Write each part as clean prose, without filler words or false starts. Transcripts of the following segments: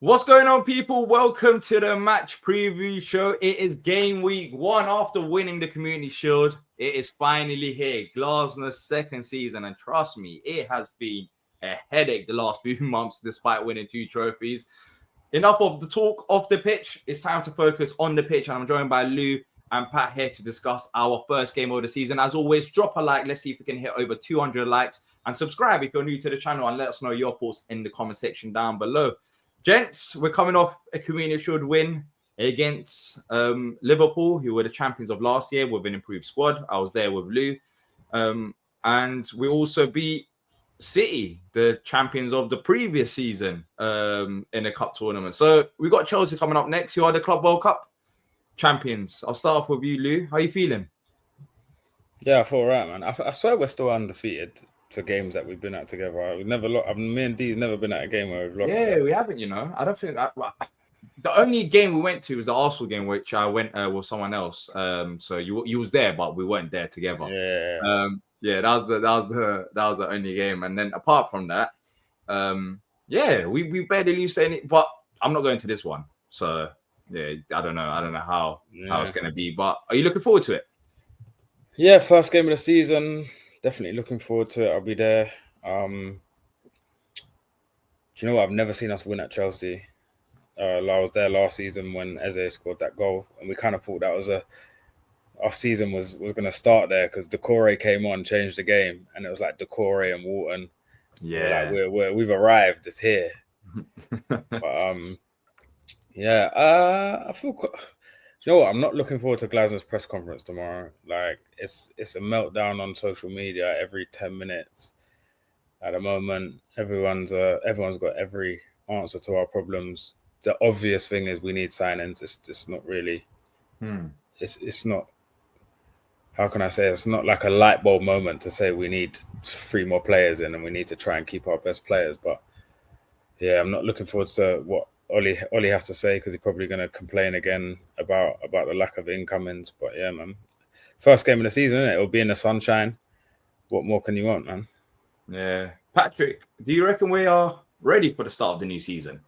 What's going on, people? Welcome to the match preview show. It is game week 1 after winning the Community Shield. It is finally here, Glasner's second season, and trust me, it has been a headache the last few months despite winning 2 trophies. Enough of the talk off the pitch. It's time to focus on the pitch, and I'm joined by Lou and Pat here to discuss our first game of the season. As always, drop a like. Let's see if we can hit over 200 likes, and subscribe if you're new to the channel, and let us know your thoughts in the comment section down below. Gents, we're coming off a Community Shield win against Liverpool, who were the champions of last year with an improved squad. I was there with Lou. And we also beat City, the champions of the previous season, in a cup tournament. So we've got Chelsea coming up next, who are the Club World Cup champions. I'll start off with you, Lou. How are you feeling? Yeah, I feel all right, man. I swear we're still undefeated to games that we've been at together. We've never lost. Me and D's never been at a game where we've lost. Yeah, we haven't, you know. I don't think that. The only game we went to was the Arsenal game, which I went with someone else. So you was there, but we weren't there together. Yeah. That was the only game. And then apart from that, we barely lose any. But I'm not going to this one. So yeah, I don't know how it's gonna be. But are you looking forward to it? Yeah, first game of the season. Definitely looking forward to it. I'll be there. Do you know what? I've never seen us win at Chelsea. I was there last season when Eze scored that goal, and we kind of thought that was our season was going to start there because Decore came on, changed the game, and it was like Decore and Walton. Yeah, we've arrived. It's here. But I feel. You know what? I'm not looking forward to Glasner's press conference tomorrow. Like it's a meltdown on social media every 10 minutes. At the moment, everyone's got every answer to our problems. The obvious thing is we need signings. It's not really. It's not. How can I say? It's not like a light bulb moment to say we need 3 more players in and we need to try and keep our best players. But yeah, I'm not looking forward to what Ollie has to say because he's probably going to complain again about the lack of incomings. But yeah, man, first game of the season, isn't it? It'll be in the sunshine. What more can you want, man? Yeah, Patrick, do you reckon we are ready for the start of the new season?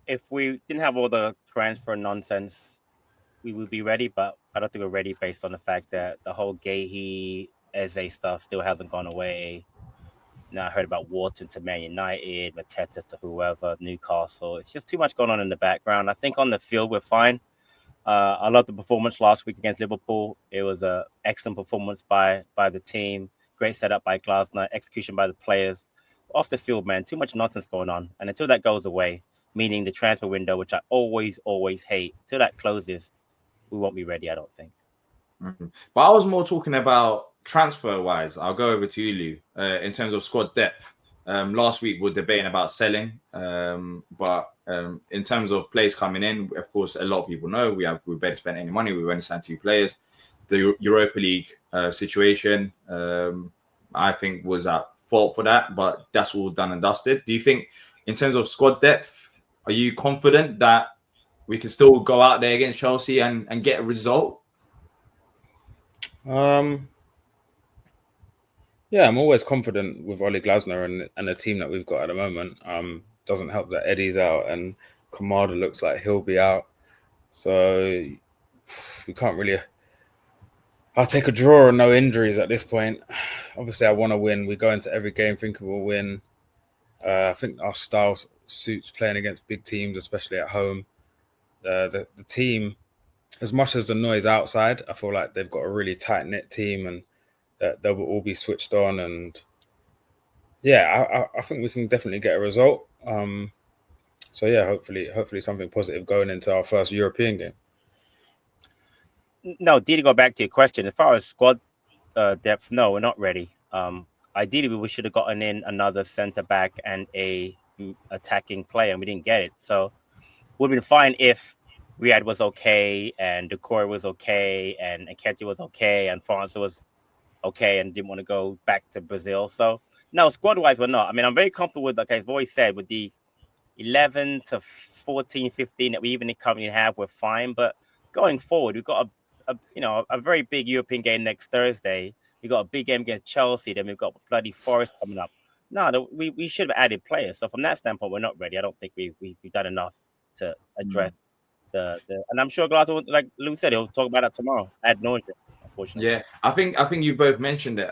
If we didn't have all the transfer nonsense, we would be ready. But I don't think we're ready based on the fact that the whole Gahey, Eze stuff still hasn't gone away. Now I heard about Wharton to Man United, Mateta to whoever, Newcastle. It's just too much going on in the background. I think on the field we're fine. I love the performance last week against Liverpool. It was an excellent performance by the team. Great setup by Glasner, execution by the players. Off the field, man, too much nonsense going on. And until that goes away, meaning the transfer window, which I always hate, till that closes, we won't be ready, I don't think. But I was more talking about transfer-wise. I'll go over to you, Lou, in terms of squad depth. Last week we were debating about selling, but in terms of players coming in, of course, a lot of people know we better spend any money. We only signed 2 players. The Europa League situation, I think, was at fault for that, but that's all done and dusted. Do you think, in terms of squad depth, are you confident that we can still go out there against Chelsea and get a result? Yeah, I'm always confident with Ollie Glasner and the team that we've got at the moment. Doesn't help that Eddie's out and Kamada looks like he'll be out. So we can't really. I'll take a draw and no injuries at this point. Obviously, I want to win. We go into every game thinking we'll win. I think our style suits playing against big teams, especially at home. The team, as much as the noise outside, I feel like they've got a really tight-knit team and they will all be switched on. And yeah, I think we can definitely get a result. So yeah, hopefully something positive going into our first European game. No, to go back to your question, as far as squad depth, no, we're not ready. Ideally, we should have gotten in another centre back and a attacking player, and we didn't get it. So would have been fine if Riyad was okay and Decore was okay and Nketiah was okay and France was okay and didn't want to go back to Brazil. So no, squad-wise, we're not. I mean, I'm very comfortable with, like I've always said, with the 11 to 14, 15 that we even currently have, we're fine. But going forward, we've got a very big European game next Thursday. We've got a big game against Chelsea. Then we've got bloody Forest coming up. we should have added players. So from that standpoint, we're not ready. I don't think we've done enough to address the. And I'm sure Glasgow, like Lou said, he'll talk about that tomorrow. Ad nauseam, unfortunately. Yeah, I think you both mentioned it.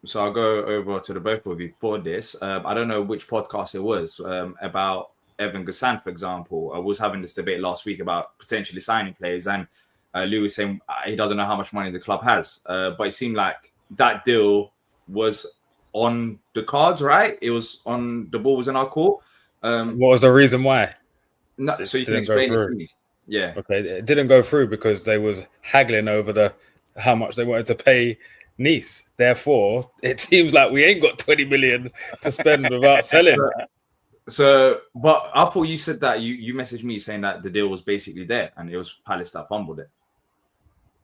So I'll go over to the both of you for this. I don't know which podcast it was about Evan Gassan, for example. I was having this debate last week about potentially signing players, and Lou was saying he doesn't know how much money the club has. But it seemed like that deal was on the cards, right? It was on the ball was in our court. What was the reason why? No, so you can explain it to me. Yeah. Okay, it didn't go through because they was haggling over how much they wanted to pay Nice. Therefore, it seems like we ain't got 20 million to spend without selling. So, but I thought you said that you messaged me saying that the deal was basically there and it was Palace that fumbled it.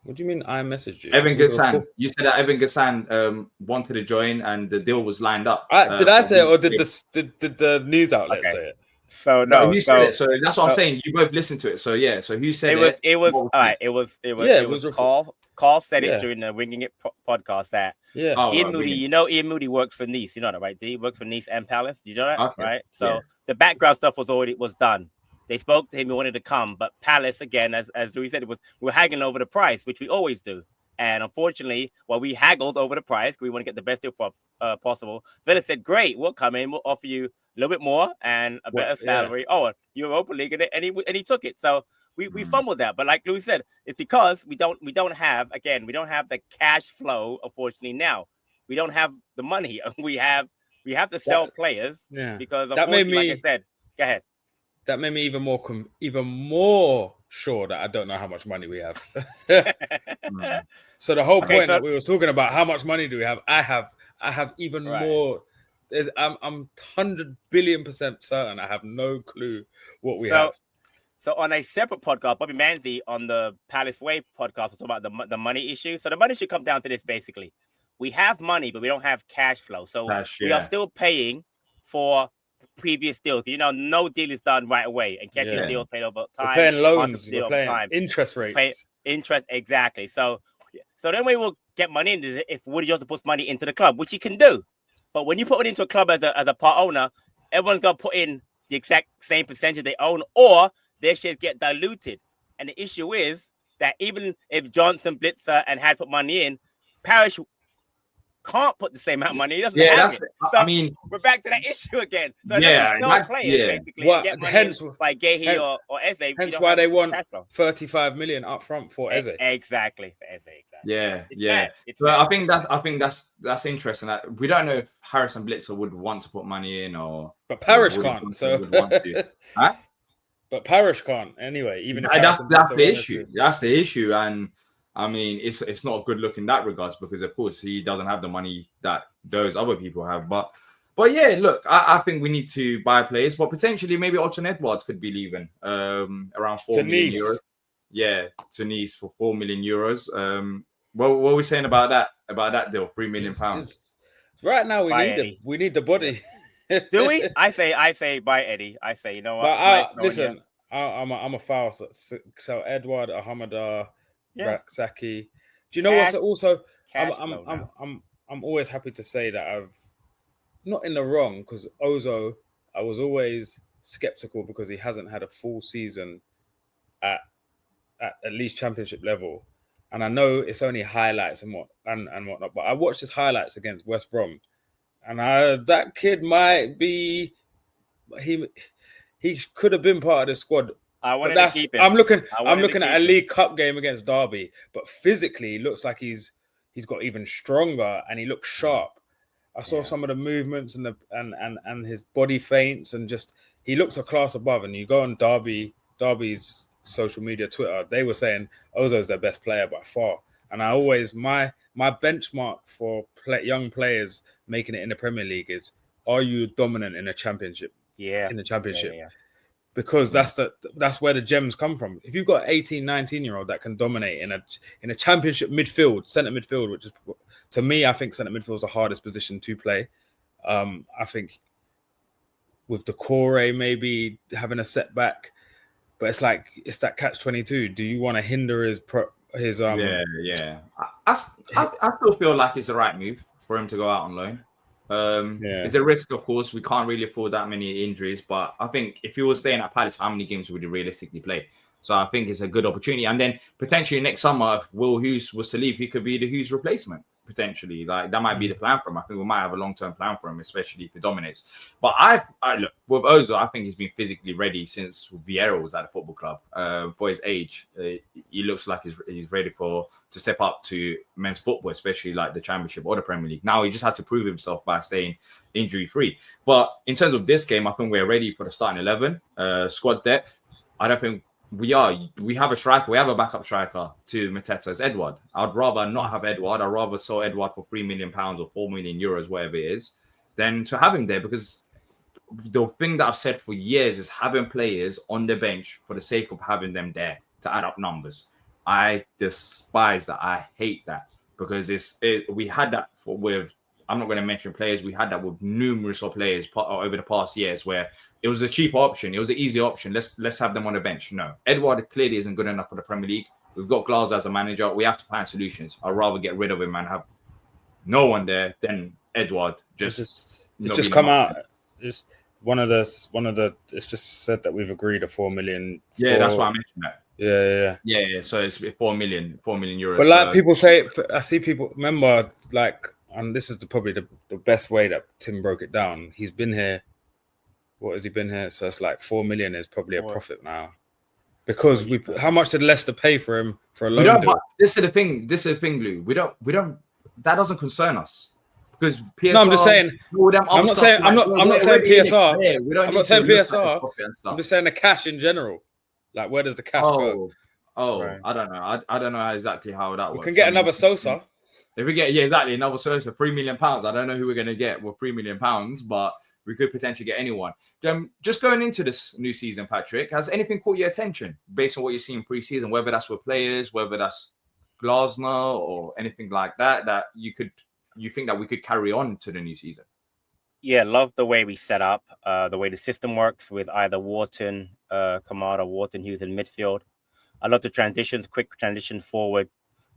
What do you mean I messaged you? Evan Gassan. You said that Evan Gassan wanted to join and the deal was lined up. Did I say it or did the news outlet say it? So no, you said it. So that's what I'm saying. You both listened to it. So yeah. So who said it? It was all right. It was Carl said it during the Winging It podcast that Ian Moody. You know, Ian Moody works for Nice. You know that, right? He works for Nice and Palace. You know that, okay. Right? So the background stuff was done. They spoke to him. He wanted to come, but Palace again, as Louis said, we're haggling over the price, which we always do. And unfortunately, we haggled over the price, we want to get the best deal possible. Villa said, "Great, we'll come in. We'll offer you a little bit more and a better salary." Oh, Europa League, and he took it. So we fumbled that. But like Louis said, it's because we don't have the cash flow. Unfortunately, now we don't have the money. We have to sell players. Yeah, because unfortunately, like I said, go ahead. That made me even more sure that I don't know how much money we have. So the whole point that we were talking about, how much money do we have? I have even more. I'm 100 billion% certain I have no clue what we have. So on a separate podcast, Bobby Manzi on the Palace Way podcast was talking about the money issue. So the money should come down to this basically: we have money, but we don't have cash flow. So we are still paying for previous deals. No deal is done right away, and catching deals paid over time. We're paying loans, we're paying interest rates. Interest, exactly. So then we will get money into if Woody Johnson puts money into the club, which he can do. But when you put it into a club as a part owner, everyone's got to put in the exact same percentage they own, or their shares get diluted. And the issue is that even if Johnson, Blitzer, and had put money in, Parish can't put the same amount of money. He doesn't have it. So I mean, we're back to that issue again. So basically get money by Gehi or Eze. Hence why they want 35 million up front for Eze. Exactly. For Eze, exactly. Yeah. I think that's interesting. That we don't know if Harrison Blitzer would want to put money in but Parish can't. So huh? But Parish can't anyway. Even if that's the issue. That's the issue, and I mean, it's not a good look in that regards because, of course, he doesn't have the money that those other people have. But yeah, look, I think we need to buy players. But potentially, maybe Odsonne Edouard could be leaving around 4 million euros. Yeah, to Nice for 4 million euros. What are we saying about that? About that deal, £3 million. Right now, we need the body. Do we? I say buy Eddie. I say, you know what? But listen, I'm a foul. So Edouard, Ahmada. Rak-Saki. Do you know what's also? I'm always happy to say that I've not in the wrong because Ozo. I was always skeptical because he hasn't had a full season at least championship level, and I know it's only highlights and whatnot. But I watched his highlights against West Brom, and that kid might be he could have been part of the squad. I'm looking at a League Cup game against Derby, but physically, he looks like he's got even stronger and he looks sharp. I saw some of the movements and his body feints and just he looks a class above. And you go on Derby's social media, Twitter, they were saying Ozo's their best player by far. And I always my benchmark for young players making it in the Premier League is: are you dominant in a championship? In the championship. Yeah. Because that's where the gems come from. If you've got 18, 19-year-old that can dominate in a championship midfield, centre midfield, which is, to me, I think centre midfield is the hardest position to play. I think with Decore maybe having a setback, but it's that catch-22. Do you want to hinder his Yeah. I still feel like it's the right move for him to go out on loan. It's a risk, of course. We can't really afford that many injuries, but I think if he was staying at Palace, how many games would he realistically play? So I think it's a good opportunity. And then potentially next summer, if Will Hughes was to leave, he could be the Hughes replacement, potentially. Like that might be the plan for him. I think we might have a long-term plan for him, especially if he dominates. But I look, with Ozil, I think he's been physically ready since Vieira was at the football club. For his age, he looks like he's ready to step up to men's football, especially like the Championship or the Premier League. Now he just has to prove himself by staying injury-free. But in terms of this game, I think we're ready for the starting 11. Squad depth, I don't think we are. We have a striker. We have a backup striker to Mateta. It's Edouard. I'd rather not have Edouard. I'd rather sell Edouard for £3 million or 4 million euros, whatever it is, than to have him there. Because the thing that I've said for years is having players on the bench for the sake of having them there to add up numbers. I despise that. I hate that because we had that with. I'm not going to mention players. We had that with numerous of players over the past years where it was a cheaper option. It was an easy option. Let's have them on the bench. No, Edouard clearly isn't good enough for the Premier League. We've got Glass as a manager. We have to find solutions. I'd rather get rid of him and have no one there than Edouard. It's just come out. It's one of the. It's just said that we've agreed a 4 million. Yeah, that's why I mentioned that. Yeah. So it's 4 million euros. But like people say, I see people remember like. And this is probably the best way that Tim broke it down. He's been here. What has he been here? So it's like 4 million is probably a profit now. Because how much did Leicester pay for him for a loan deal? This is the thing, Blue. We don't. That doesn't concern us because PSR. No, I'm just saying. I'm not saying PSR. I'm not saying PSR. I'm just saying the cash in general. Like where does the cash go? Right. I don't know. I don't know exactly how that works. We can get another Sosa. If we get exactly another Sosa, £3 million. I don't know who we're going to get with £3 million, but we could potentially get anyone. Just going into this new season, Patrick, has anything caught your attention based on what you've seen pre-season? Whether that's with players, whether that's Glasner or anything like that, that you think that we could carry on to the new season? Yeah, love the way we set up, the way the system works with either Wharton, Kamada, Wharton, Hughes in midfield. I love the transitions, quick transition forward,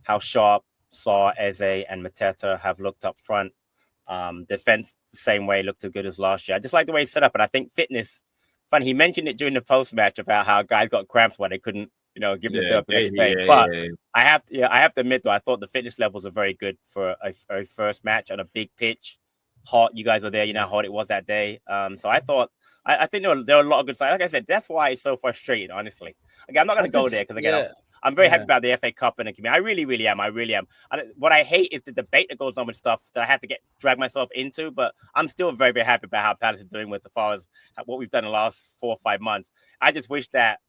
how sharp Saw, Eze, and Mateta have looked up front. Defense, the same way, looked as good as last year. I just like the way it's set up. And I think fitness, funny, he mentioned it during the post-match about how guys got cramps when they couldn't, give the third the next day. But I have to admit, though, I thought the fitness levels are very good for a first match on a big pitch. Hot, you guys were there, you know how hot it was that day. So I thought, I think there were a lot of good signs. Like I said, that's why it's so frustrating, honestly. Again, I'm not going to go there because, again, I'm very happy about the FA Cup and the community. I really, really am. What I hate is the debate that goes on with stuff that I have to drag myself into. But I'm still very, very happy about how Palace is doing with as far as what we've done in the last 4 or 5 months. I just wish that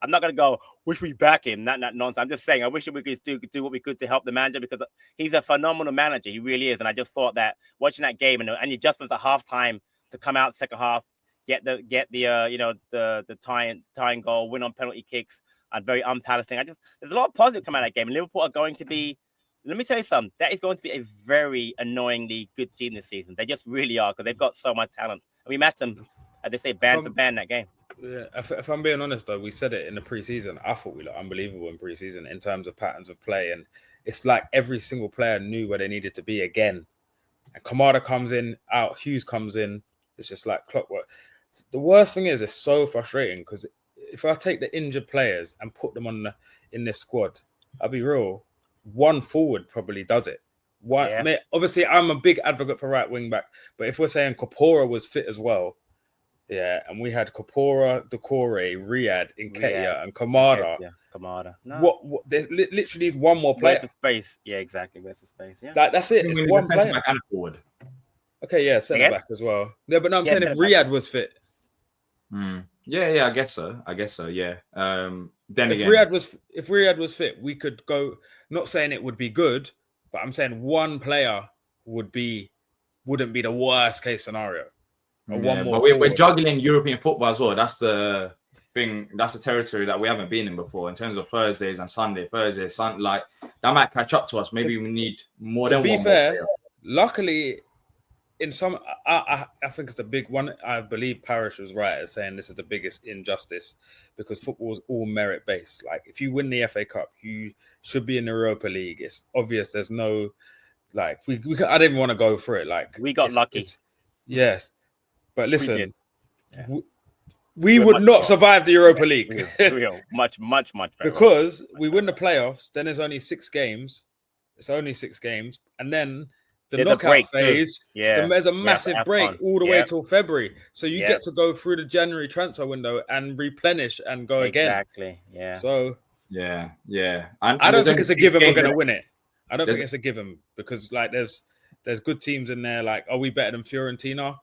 I'm not going to go, wish we back him. Not nonsense. I'm just saying, I wish we could do what we could to help the manager because he's a phenomenal manager. He really is. And I just thought that watching that game and the adjustments at halftime to come out second half, get the tying goal, win on penalty kicks. And very un-Palace thing. There's a lot of positive coming out of that game. Liverpool are going to be, let me tell you something, that is going to be a very annoyingly good team this season. They just really are because they've got so much talent. And we matched them, as they say, band for band that game. Yeah, if I'm being honest though, we said it in the preseason. I thought we looked unbelievable in preseason in terms of patterns of play, and it's like every single player knew where they needed to be again. And Kamada comes in, out, Hughes comes in. It's just like clockwork. The worst thing is, it's so frustrating because if I take the injured players and put them in this squad, I'll be real. One forward probably does it. Obviously, I'm a big advocate for right wing back, but if we're saying Kapora was fit as well, and we had Kapora, Doucouré, Riyad, Nketiah, and Kamada. Yeah, Kamada. No. What? There's literally one more player. Where's the space? Yeah, exactly. Where's the space? Yeah, that's it. It's one player. Back and forward. Okay, yeah, centre back as well. Yeah, but no, I'm saying if Riyad was fit. Yeah, I guess so. Yeah. Then if again, if Riyad was fit, we could go. Not saying it would be good, but I'm saying one player wouldn't be the worst case scenario. One more. But we're juggling European football as well. That's the thing. That's the territory that we haven't been in before in terms of Thursdays and Sunday. Like that might catch up to us. Maybe we need more than one. To be fair, luckily. In some, I think it's the big one. I believe Parish was right at saying this is the biggest injustice because football is all merit based. Like if you win the FA Cup, you should be in the Europa League. It's obvious there's no like I didn't even want to go through it. Like We got lucky. Yes, but We listen, did. Yeah. we We're would much not better. survive the Europa League Real, much better. because we win the playoffs. Then there's only 6 games. It's only 6 games, and then the There's a knockout break too. phase. Yeah. There's a Yeah, massive for break AFCON. all the way Yep. till February. So you Yep. get to go through the January transfer window and replenish and go again. Exactly. Yeah. So Yeah. And I don't there's think only it's a 6 given we're games going to left. win it. I don't think There's- it's a given because like there's good teams in there. Like, are we better than Fiorentina?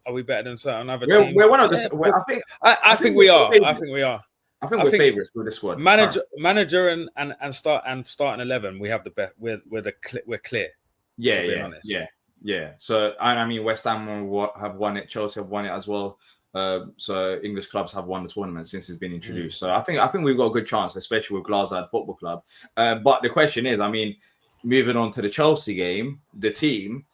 Are we better than certain other teams? We're one of the. Yeah, I I think we we're are. favourites. I think we are. I think I we're think favourites with the squad. Manager and starting 11. We have the best. We're clear. being honest. Yeah. So I mean, West Ham have won it. Chelsea have won it as well. So English clubs have won the tournament since it's been introduced. So I think we've got a good chance, especially with Glasgow Football Club. But the question is, I mean, moving on to the Chelsea game, the team,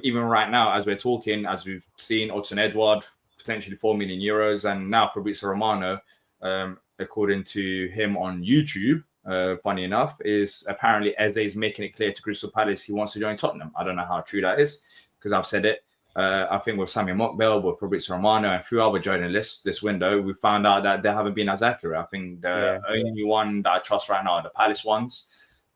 even right now as we're talking, as we've seen, Odsonne-Edouard potentially €4 million, and now Fabrizio Romano, according to him on YouTube, funny enough, is apparently Eze is making it clear to Crystal Palace he wants to join Tottenham. I don't know how true that is because I've said it. I think with Sammy Mockbell, with Fabrizio Romano, and a few other journalists this window, we found out that they haven't been as accurate. I think the only one that I trust right now are the Palace ones.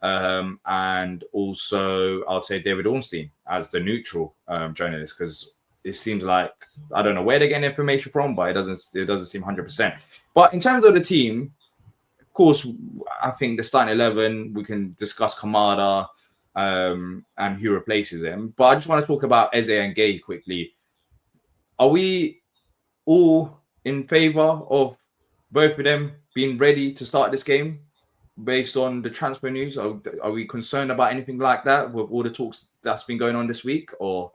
And also, I would say David Ornstein as the neutral journalist because it seems like I don't know where they're getting information from, but it doesn't seem 100%. But in terms of the team, of course, I think the starting 11 we can discuss Kamada and who replaces him. But I just want to talk about Eze and Gay quickly. Are we all in favor of both of them being ready to start this game? Based on the transfer news, are we concerned about anything like that with all the talks that's been going on this week? Or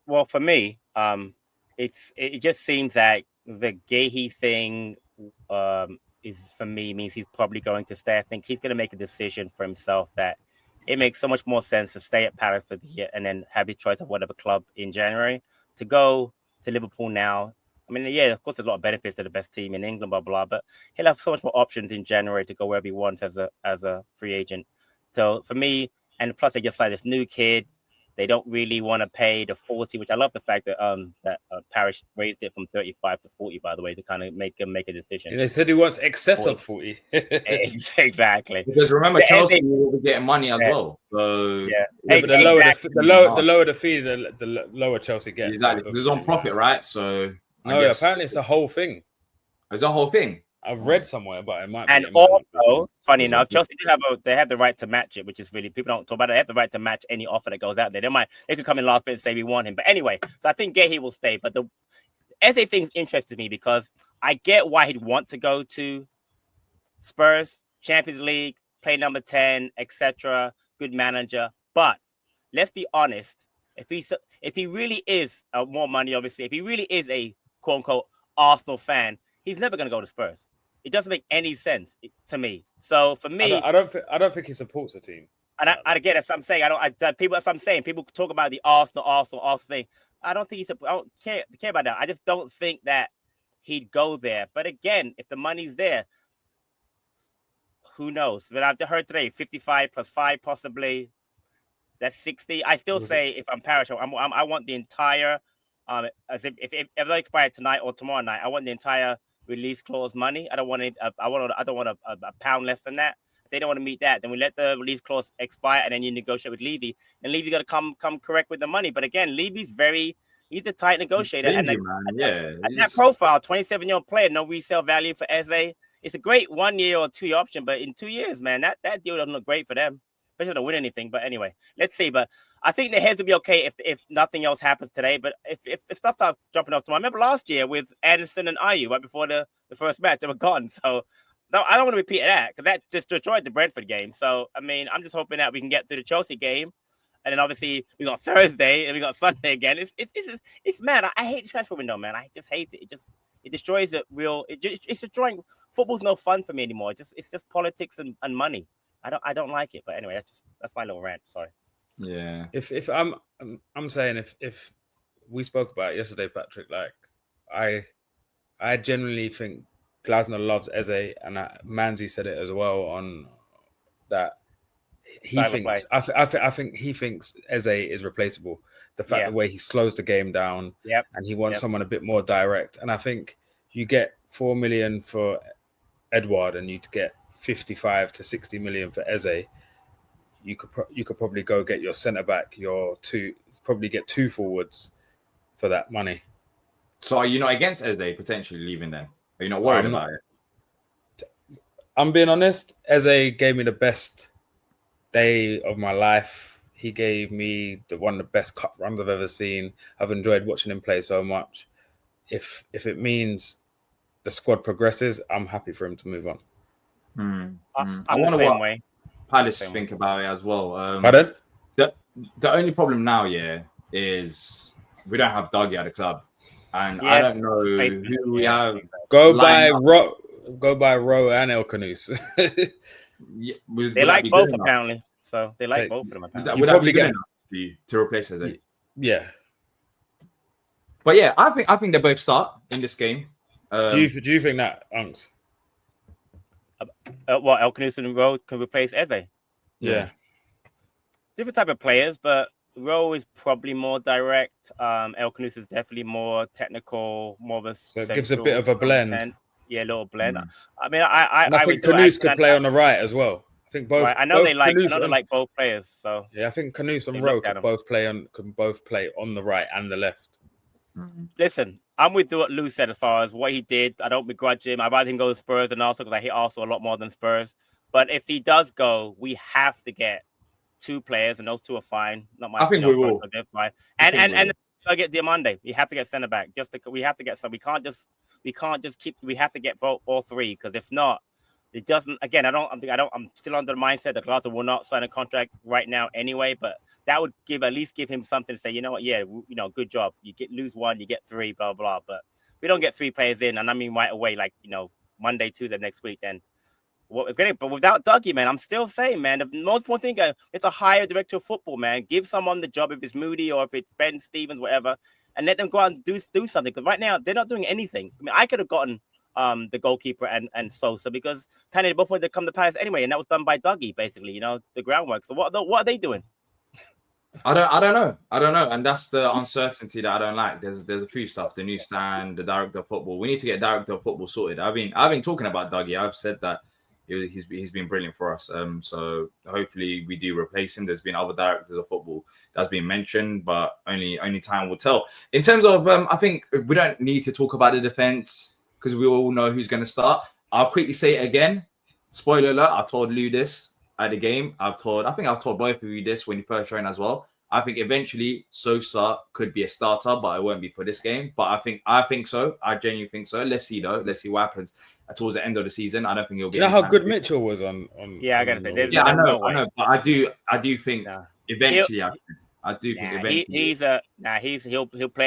well, for me, it just seems like the Gahey thing is for me means he's probably going to stay. I think he's going to make a decision for himself that it makes so much more sense to stay at Palace for the year and then have your choice of whatever club in January to go to Liverpool now. I mean, yeah, of course, there's a lot of benefits to the best team in England, blah, blah, but he'll have so much more options in January to go wherever he wants as a free agent. So for me, and plus they just signed this new kid. They don't really want to pay the 40, which I love the fact that Parish raised it from 35 to 40, by the way, to kind of make him make a decision. They said he wants excess 40. of 40. Exactly. because remember, Chelsea will be getting money as well. So yeah, but the lower the fee, the lower Chelsea gets. Exactly, because it's on profit, right? So no, apparently it's the whole thing. It's a whole thing. I've read somewhere, but it might be. And also, funny enough, Chelsea they have the right to match it, which is really people don't talk about it. They have the right to match any offer that goes out there. They could come in last bit and say we want him. But anyway, so I think Gahey will stay. But the Eze thing interested me because I get why he'd want to go to Spurs, Champions League, play number 10, etc. Good manager. But let's be honest, if he really is more money, obviously, if he really is a quote unquote Arsenal fan, he's never going to go to Spurs. It doesn't make any sense to me. So for me, I don't think he supports the team. And I get it. I'm saying people talk about the Arsenal thing. I don't care about that. I just don't think that he'd go there. But again, if the money's there, who knows? But I've heard today 55 plus 5 possibly. That's 60. I still say if I'm Parish, I want the entire as if they expire tonight or tomorrow night, I want the entire release clause money. I don't want it. I don't want a pound less than that. If they don't want to meet that, then we let the release clause expire, and then you negotiate with Levy. And Levy got to come correct with the money. But again, Levy's he's a tight negotiator. That profile, 27-year-old player, no resale value for Eze. It's a great 1 year or 2 year option, but in 2 years, man, that deal doesn't look great for them. Especially if they don't win anything. But anyway, let's see. But I think the heads will be okay if nothing else happens today. But if stuff starts jumping off tomorrow, I remember last year with Anderson and Ayew right before the first match, they were gone. So no, I don't want to repeat that because that just destroyed the Brentford game. So I mean, I'm just hoping that we can get through the Chelsea game, and then obviously we got Thursday and we got Sunday again. It's mad. I hate the transfer window, man. I just hate it. It destroys it. It's destroying football's no fun for me anymore. It's just politics and money. I don't like it. But anyway, that's my little rant. Sorry. Yeah. If I'm saying if we spoke about it yesterday, Patrick, like I genuinely think Glasner loves Eze, and Manzi said it as well on that he Style of thinks. play. I think he thinks Eze is replaceable. The fact the way he slows the game down, and he wants someone a bit more direct. And I think you get 4 million for Edouard, and you get 55 to 60 million for Eze. You could probably go get your centre back, probably get 2 forwards for that money. So are you not against Eze potentially leaving then? Are you not worried about it? I'm being honest. Eze gave me the best day of my life. He gave me one of the best cup runs I've ever seen. I've enjoyed watching him play so much. If it means the squad progresses, I'm happy for him to move on. I wonder what Palace think about it as well. Pardon? The only problem now, is we don't have Dougie at the club, and I don't know who we have. Go by Rowe and El Canoes. They like both apparently. So they like both of them. Apparently. Would probably get to replace Eze. Yeah, but yeah, I think they both start in this game. Do you think that Unks? What El Canoes and Rowe can replace Eze? Yeah, different type of players, but Rowe is probably more direct. El Canoes is definitely more technical, more of a. So it gives a bit of a blend. Content. Yeah, a little blend. I mean, I think Canoes could play on the right as well. I think both. Right. I know they like both players. So yeah, I think Canoes and Rowe can both play on the right and the left. Listen, I'm with what Lou said as far as what he did. I don't begrudge him. I'd rather him go to Spurs than Arsenal because I hate Arsenal a lot more than Spurs. But if he does go, we have to get 2 players, and those 2 are fine. Not my. I think we will. They're fine. And I get Diomande. We have to get centre back. We have to get some. We can't just keep. We have to get all 3 because if not, it doesn't. Again, I'm still under the mindset that Glasgow will not sign a contract right now anyway. But that would at least give him something to say. You know what? Yeah, good job. You lose 1, you get 3, blah blah. But we don't get 3 players in, and I mean right away, like Monday, Tuesday next week. Then but without Dougie, man, I'm still saying, man, the most important thing is to hire a director of football, man. Give someone the job if it's Moody or if it's Ben Stevens, whatever, and let them go out and do something. Because right now they're not doing anything. I mean, I could have gotten the goalkeeper and Sosa because apparently both wanted to come to Paris anyway, and that was done by Dougie, basically. The groundwork. So what are they doing? I don't know, and that's the uncertainty that I don't like. There's a few stuff, the new stand, the director of football. We need to get director of football sorted. I've been talking about Dougie. I've said that he's been brilliant for us. So hopefully we do replace him. There's been other directors of football that's been mentioned, but only time will tell. In terms of, I think we don't need to talk about the defense because we all know who's going to start. I'll quickly say it again. Spoiler alert! I told Lou this at the game. I think I've told both of you this when you first joined as well. I think eventually Sosa could be a starter, but it won't be for this game. But I think so. I genuinely think so. Let's see though. Let's see what happens towards the end of the season. I don't think he'll be. Do you know how good Mitchell was on? Yeah, I gotta say. Yeah, I know. But I do think eventually. I do think eventually.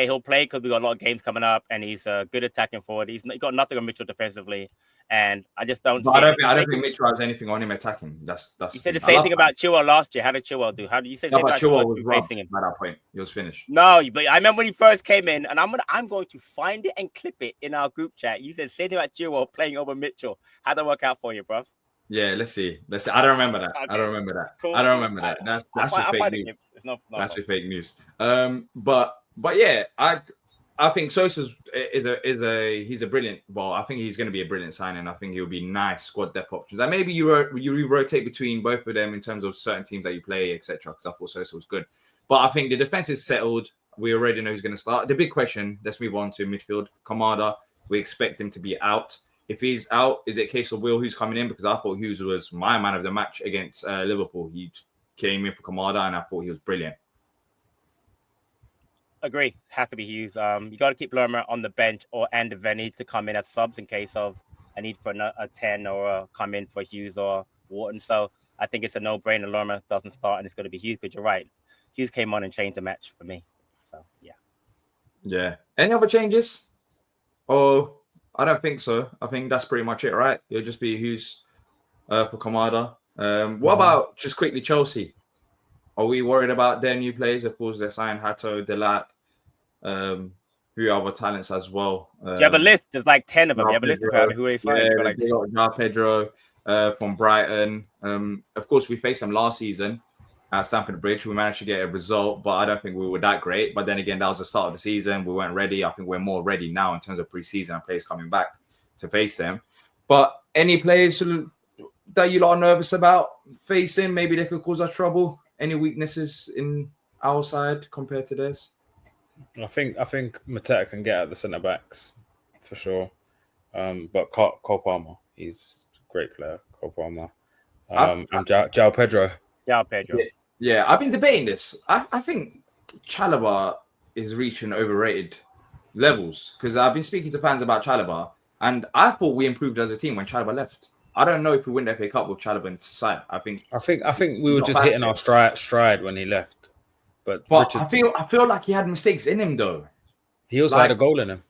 He'll play because we got a lot of games coming up, and he's a good attacking forward. He's got nothing on Mitchell defensively. And I just don't. But I don't think Mitchell has anything on him attacking. That's. You said the same thing about Chilwell last year. How did Chilwell do? How did you say? No, but Chilwell was robbed at that point. He was finished. No, but I remember when he first came in, and I'm going to find it and clip it in our group chat. You said same thing about Chilwell playing over Mitchell. How'd that work out for you, bro? Yeah, let's see. I don't remember that. Okay. I don't remember that. Cool. I don't remember that. That's fake news. That's fake news. But yeah, I think Sosa's he's a brilliant. Well, I think he's going to be a brilliant signing. I think he'll be nice squad depth options. And maybe you rotate between both of them in terms of certain teams that you play, etc. Because I thought Sosa was good. But I think the defense is settled. We already know who's going to start. The big question. Let's move on to midfield. Kamada. We expect him to be out. If he's out, is it a case of Will Hughes coming in? Because I thought Hughes was my man of the match against Liverpool. He came in for Kamada, and I thought he was brilliant. Agree. Has to be Hughes. You got to keep Lerma on the bench and Veni to come in as subs in case of a need for a 10 or come in for Hughes or Wharton. So I think it's a no-brainer. Lerma doesn't start, and it's going to be Hughes. But you're right. Hughes came on and changed the match for me. So yeah. Yeah. Any other changes? Oh. I don't think so. I think that's pretty much it, right? It'll just be Hughes for Kamada. What about just quickly Chelsea? Are we worried about their new players? Of course, they signed Hato, Delat, few other talents as well. Do you have a list? There's like 10 of them. You have a list of who they signed. Yeah, they got Pedro. from Brighton. Of course, we faced them last season at Stamford Bridge. We managed to get a result, but I don't think we were that great. But then again, that was the start of the season. We weren't ready. I think we're more ready now in terms of pre-season and players coming back to face them. But any players that you lot are nervous about facing, maybe they could cause us trouble? Any weaknesses in our side compared to theirs? I think Mateta can get at the centre backs for sure. But Cole Palmer, he's a great player. Cole Palmer. And João Pedro. Yeah, Pedro. Yeah, I've been debating this. I think Chalobah is reaching overrated levels because I've been speaking to fans about Chalobah, and I thought we improved as a team when Chalobah left. I don't know if we win the FA Cup with Chalobah inside. I think we were just hitting our stride when he left. But I feel like he had mistakes in him though. He also had a goal in him.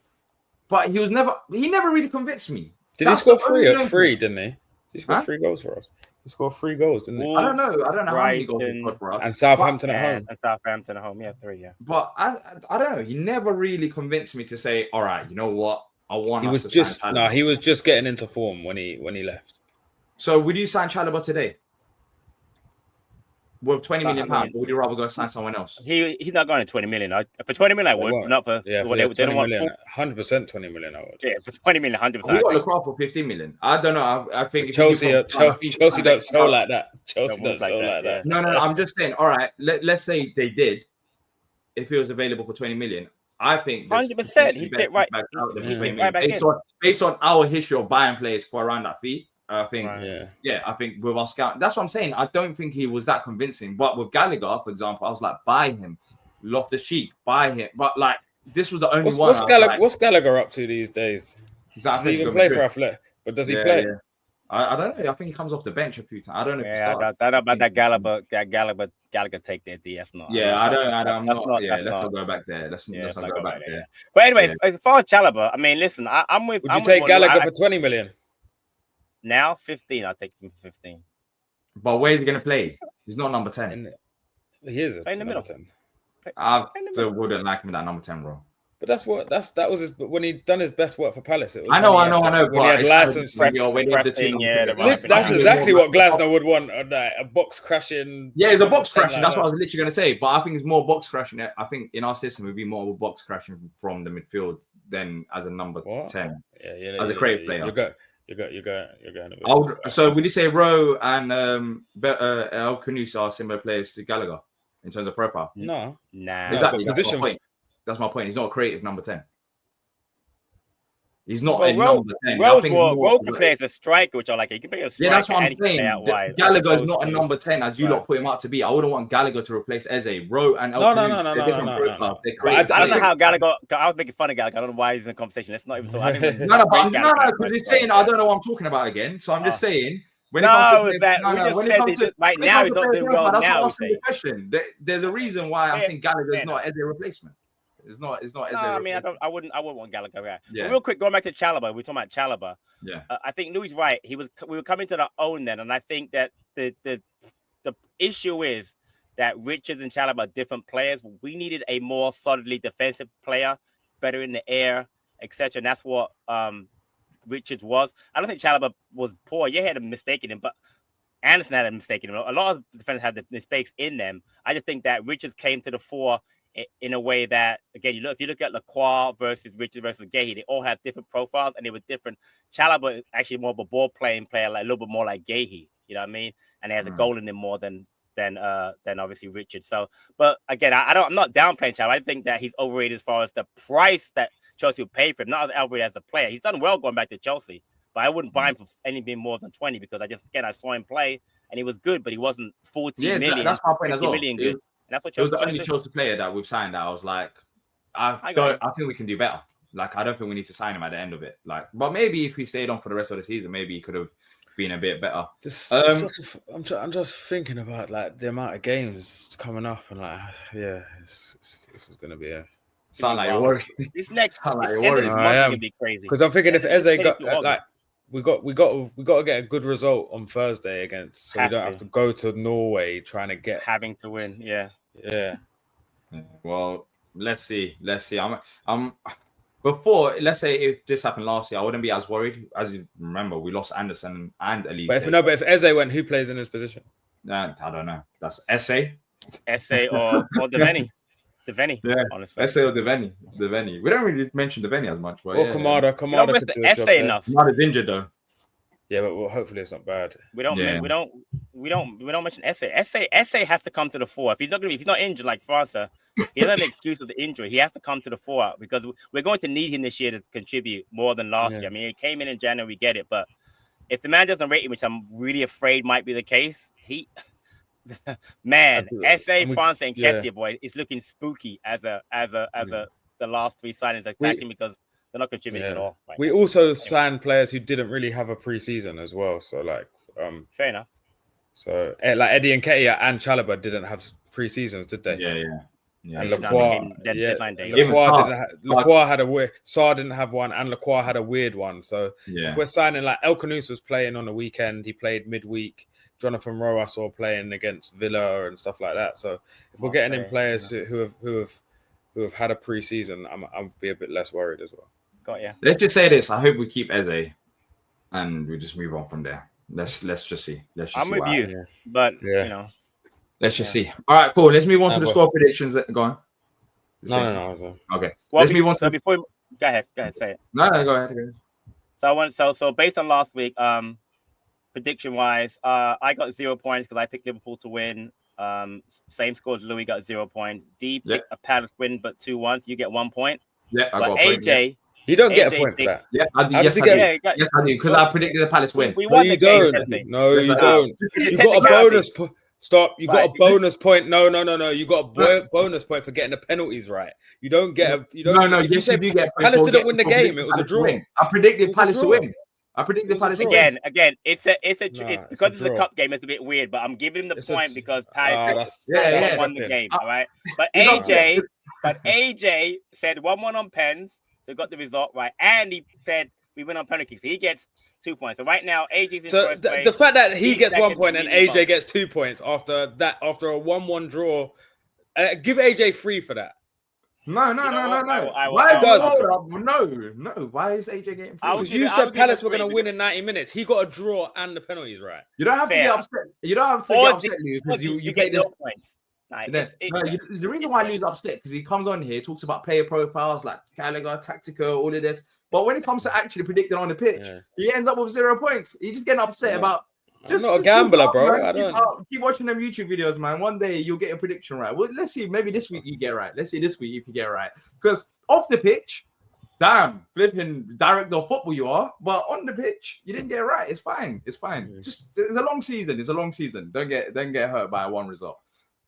But he never really convinced me. Did he score three, didn't he? He scored 3 goals for us. He scored 3 goals, didn't he? I don't know how many goals he scored for us. And Southampton at home. And Southampton at home, 3, yeah. But I don't know. He never really convinced me to say, all right, you know what? I want he us was to just sign Chalobah. he was just getting into form when he left. So would you sign Chalobah today? With £20 million, or would you rather go sign someone else? He's not going to 20 million. For 20 million, I would. Not for they don't want 100% 20 million. I would. Yeah, for 20 million, 100%. We got Lukaku for 15 million. I don't know. I think Chelsea don't sell like that. Chelsea don't sell like that. No. I'm just saying. All right, let's say they did. If it was available for 20 million, I think 100%. He fit right. Based on our history of buying players for around that fee. I think, I think with our scout, that's what I'm saying. I don't think he was that convincing. But with Gallagher, for example, I was like, buy him, Loftus-Cheek, buy him. But like, this was the only one. What's Gallagher up to these days? Does he even play for Athletic? But does he play? Yeah. I don't know. I think he comes off the bench a few times. I don't know. I don't know about that Gallagher take their DS. Not. Yeah, I'm not. Let's not go back there. Let's not go back there. But anyway, as far as Chalobah, I mean, listen, I'm with. Would you take Gallagher for 20 million? Now 15, I'll take him for 15. But where is he going to play? He's not number 10. He is in the middle. 10. I still wouldn't like him in that number 10 role. But that was his, when he done his best work for Palace. It was I know. When he had license. That's exactly what Glasner would want. A box crashing. Yeah, it's a box crashing. That's what I was literally going to say. But I think it's more box crashing. I think in our system, it would be more of a box crashing from the midfield than as a number 10. Yeah, as a creative player. You're going. So would you say Rowe and El Kounoussi are similar players to Gallagher in terms of profile? No. Exactly. That's my point. He's not a creative number 10. He's not a number 10. Rowe can play as a striker, which I like. He can play as a striker. Yeah, that's what I'm saying. Gallagher is not a number 10 as you lot put him out to be. I wouldn't want Gallagher to replace Eze. Rowe and El Kounoussi. No. I don't know how Gallagher. I was making fun of Gallagher. I don't know why he's in the conversation. Let's not even talk. No, because he's saying I don't know what I'm talking about again. So I'm just saying. Right now he's not doing well now. There's a reason why I'm saying Gallagher is not Eze replacement. It's not. I mean, I wouldn't want Gallagher. Yeah. Real quick, going back to Chalobah, we're talking about Chalobah. Yeah. I think Louis right. We were coming to the own then, and I think that the issue is that Richards and Chalobah are different players. We needed a more solidly defensive player, better in the air, etc. And that's what Richards was. I don't think Chalobah was poor. You had a mistake in him, but Anderson had a mistake in him. A lot of defenders had the mistakes in them. I just think that Richards came to the fore in a way that, again, if you look at Lacroix versus Richards versus Gahey, they all have different profiles and they were different. Chalobah is actually more of a ball-playing player, like a little bit more like Gahey, you know what I mean? And he has a goal in him more than obviously Richards. So, but again, I'm not downplaying Chalobah. I think that he's overrated as far as the price that Chelsea would pay for him, not as overrated as a player. He's done well going back to Chelsea, but I wouldn't buy him for anything more than 20 because I saw him play and he was good, but he wasn't 14 million. That's my point as well. Good. That's what it was the only Chelsea player that we've signed that I was like, I think we can do better. Like, I don't think we need to sign him at the end of it. Like, but maybe if he stayed on for the rest of the season, maybe he could have been a bit better. I'm just thinking about like the amount of games coming up and like, this is going to be a. Sound like you're worried. This next sound like you're worried. I am. Be crazy. Because I'm thinking if Eze got like. We got to get a good result on Thursday against, so we don't have to go to Norway having to win. Yeah. Well, let's see. I'm before, let's say if this happened last year, I wouldn't be as worried. As you remember, we lost Anderson and Elise. But if Eze went, who plays in his position? I don't know. That's Essay. Essay or Devaney. Devaney, Yeah, honestly. Essay or Devaney. We don't really mention Devaney as much, but Or Kamada. Kamada could do a job there. enough. Kamada's injured though. Yeah, but hopefully it's not bad. We don't mention Essay. Essay has to come to the fore. If he's not injured like Franca, he doesn't have an excuse of the injury. He has to come to the fore because we're going to need him this year to contribute more than last year. I mean, he came in January, we get it, but if the man doesn't rate him, which I'm really afraid might be the case, Essay, Franca, and Ketia, boy, it's looking spooky as the last three signings attacking because they're not contributing at all. Right we now. also signed players who didn't really have a preseason as well. So fair enough. So like Eddie and Ketia and Chalobah didn't have preseasons, did they? Yeah. And Lacroix had a weird. Sarr didn't have one, and Lacroix had a weird one. So if we're signing like El Canus was playing on the weekend, he played midweek. Jonathan Rowe I saw playing against Villa and stuff like that. So if we're getting in players who have had a preseason, I'll be a bit less worried as well. Got you. Let's just say this. I hope we keep Eze, and we just move on from there. Let's just see. I'm with you, but you know. Let's just see. All right, cool. Let's move on to the score predictions. Go on. No. Okay. Well, let's move on to. Before, go ahead, say it. No, go ahead. So based on last week, prediction wise, I got 0 points because I picked Liverpool to win. Same score as Louis got 0 points. D picked a Palace win, but 2-1. So you get 1 point. Yeah, I got AJ. a point, You don't get a point for that. Yeah, I do. Yes, I do. Because I predicted a Palace win. No, you don't. No, you don't. You got a bonus point. Stop. You got a bonus point. No. You got a bonus point for getting the penalties right. You don't get a. You don't. No. Yes, you do get. Palace didn't win the game. It was a draw. I predicted Palace to win. I predicted Palace to win. Again, it's because it's a cup game. It's a bit weird, but I'm giving him the point because Palace won the game. All right, but AJ said 1-1 on pens. So got the result right, and he said we win on penalties. So he gets 2 points. So right now, AJ's in first place. The fact that he gets 1 point and AJ gets 2 points after a 1-1 draw, give AJ 3 for that. No. Why is AJ getting 3? Because you said Palace were going to win in 90 minutes. He got a draw and the penalties right. You don't have to get upset. You don't have to get upset because you get this points. The reason why I lose upset because he comes on here, talks about player profiles like Gallagher, Tactical, all of this. But when it comes to actually predicting on the pitch, he ends up with 0 points. He's just getting upset about. I'm not a gambler, bro. Keep watching them YouTube videos, man. One day you'll get a prediction right. Well, let's see. Maybe this week you get right. Let's see this week if you get right. Because off the pitch, damn, flipping director of football you are. But on the pitch, you didn't get it right. It's fine. Just it's a long season. Don't get hurt by one result.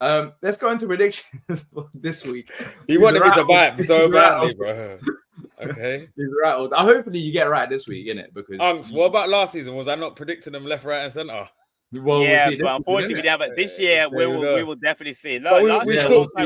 Let's go into predictions this week. He wanted me to buy it so badly, bro. Okay. He's rattled. Hopefully you get right this week, innit? Because what about last season? Was I not predicting them left, right, and centre? Well, yeah, but unfortunately, but this year we will definitely see. No, we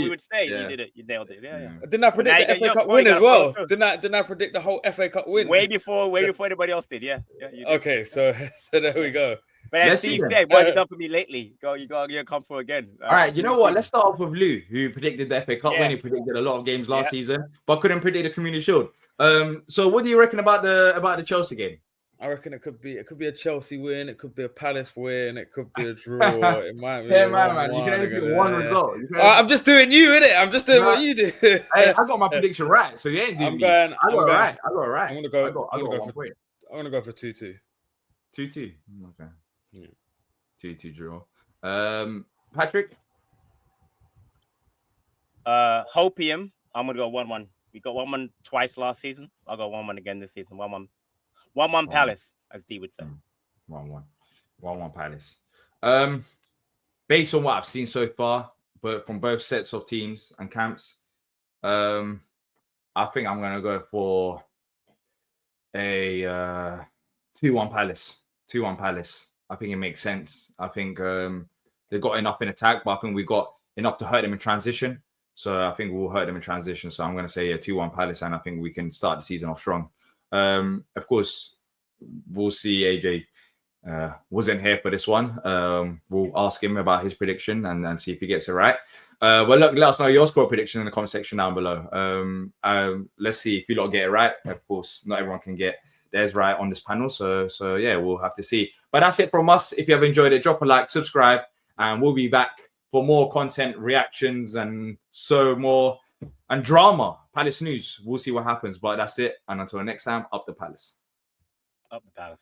would say you did it. You nailed it. Yeah. Didn't I predict the FA Cup win as well? Didn't I predict the whole FA Cup win? Way before anybody else did. Yeah. Okay, so there we go. But as Steve said, what have you done for me lately? You come for again. All right, you know what? Let's start off with Lou, who predicted the FA Cup win. He predicted a lot of games last season, but couldn't predict the Community Shield. So what do you reckon about the Chelsea game? I reckon it could be a Chelsea win, it could be a Palace win, it could be a draw. It might be. man. You can only get one result. I'm just doing you, innit? I'm just doing what you do. Hey, I got my prediction right, so you ain't doing me. I got it right. I'm gonna go. I'm gonna go for 2-2. 2-2. Okay. Yeah. 2-2 draw. Patrick. Hopium. I'm gonna go 1-1. We got 1-1 twice last season. I'll go 1-1 again this season. 1-1 Palace, as D would say. 1-1 Palace. Based on what I've seen so far, but from both sets of teams and camps, I think I'm gonna go for a 2-1 Palace. 2-1 Palace. I think it makes sense. I think they've got enough in attack, but I think we've got enough to hurt them in transition. So I think we'll hurt them in transition. So I'm going to say 2-1 Palace, and I think we can start the season off strong. Of course, we'll see AJ wasn't here for this one. We'll ask him about his prediction and see if he gets it right. Well, look, let us know your score prediction in the comment section down below. Let's see if you lot get it right. Of course, not everyone can get theirs right on this panel. So yeah, we'll have to see. But that's it from us. If you have enjoyed it, drop a like, subscribe, and we'll be back for more content, reactions, and more and drama. Palace news. We'll see what happens. But that's it. And until next time, up the Palace. Up the Palace.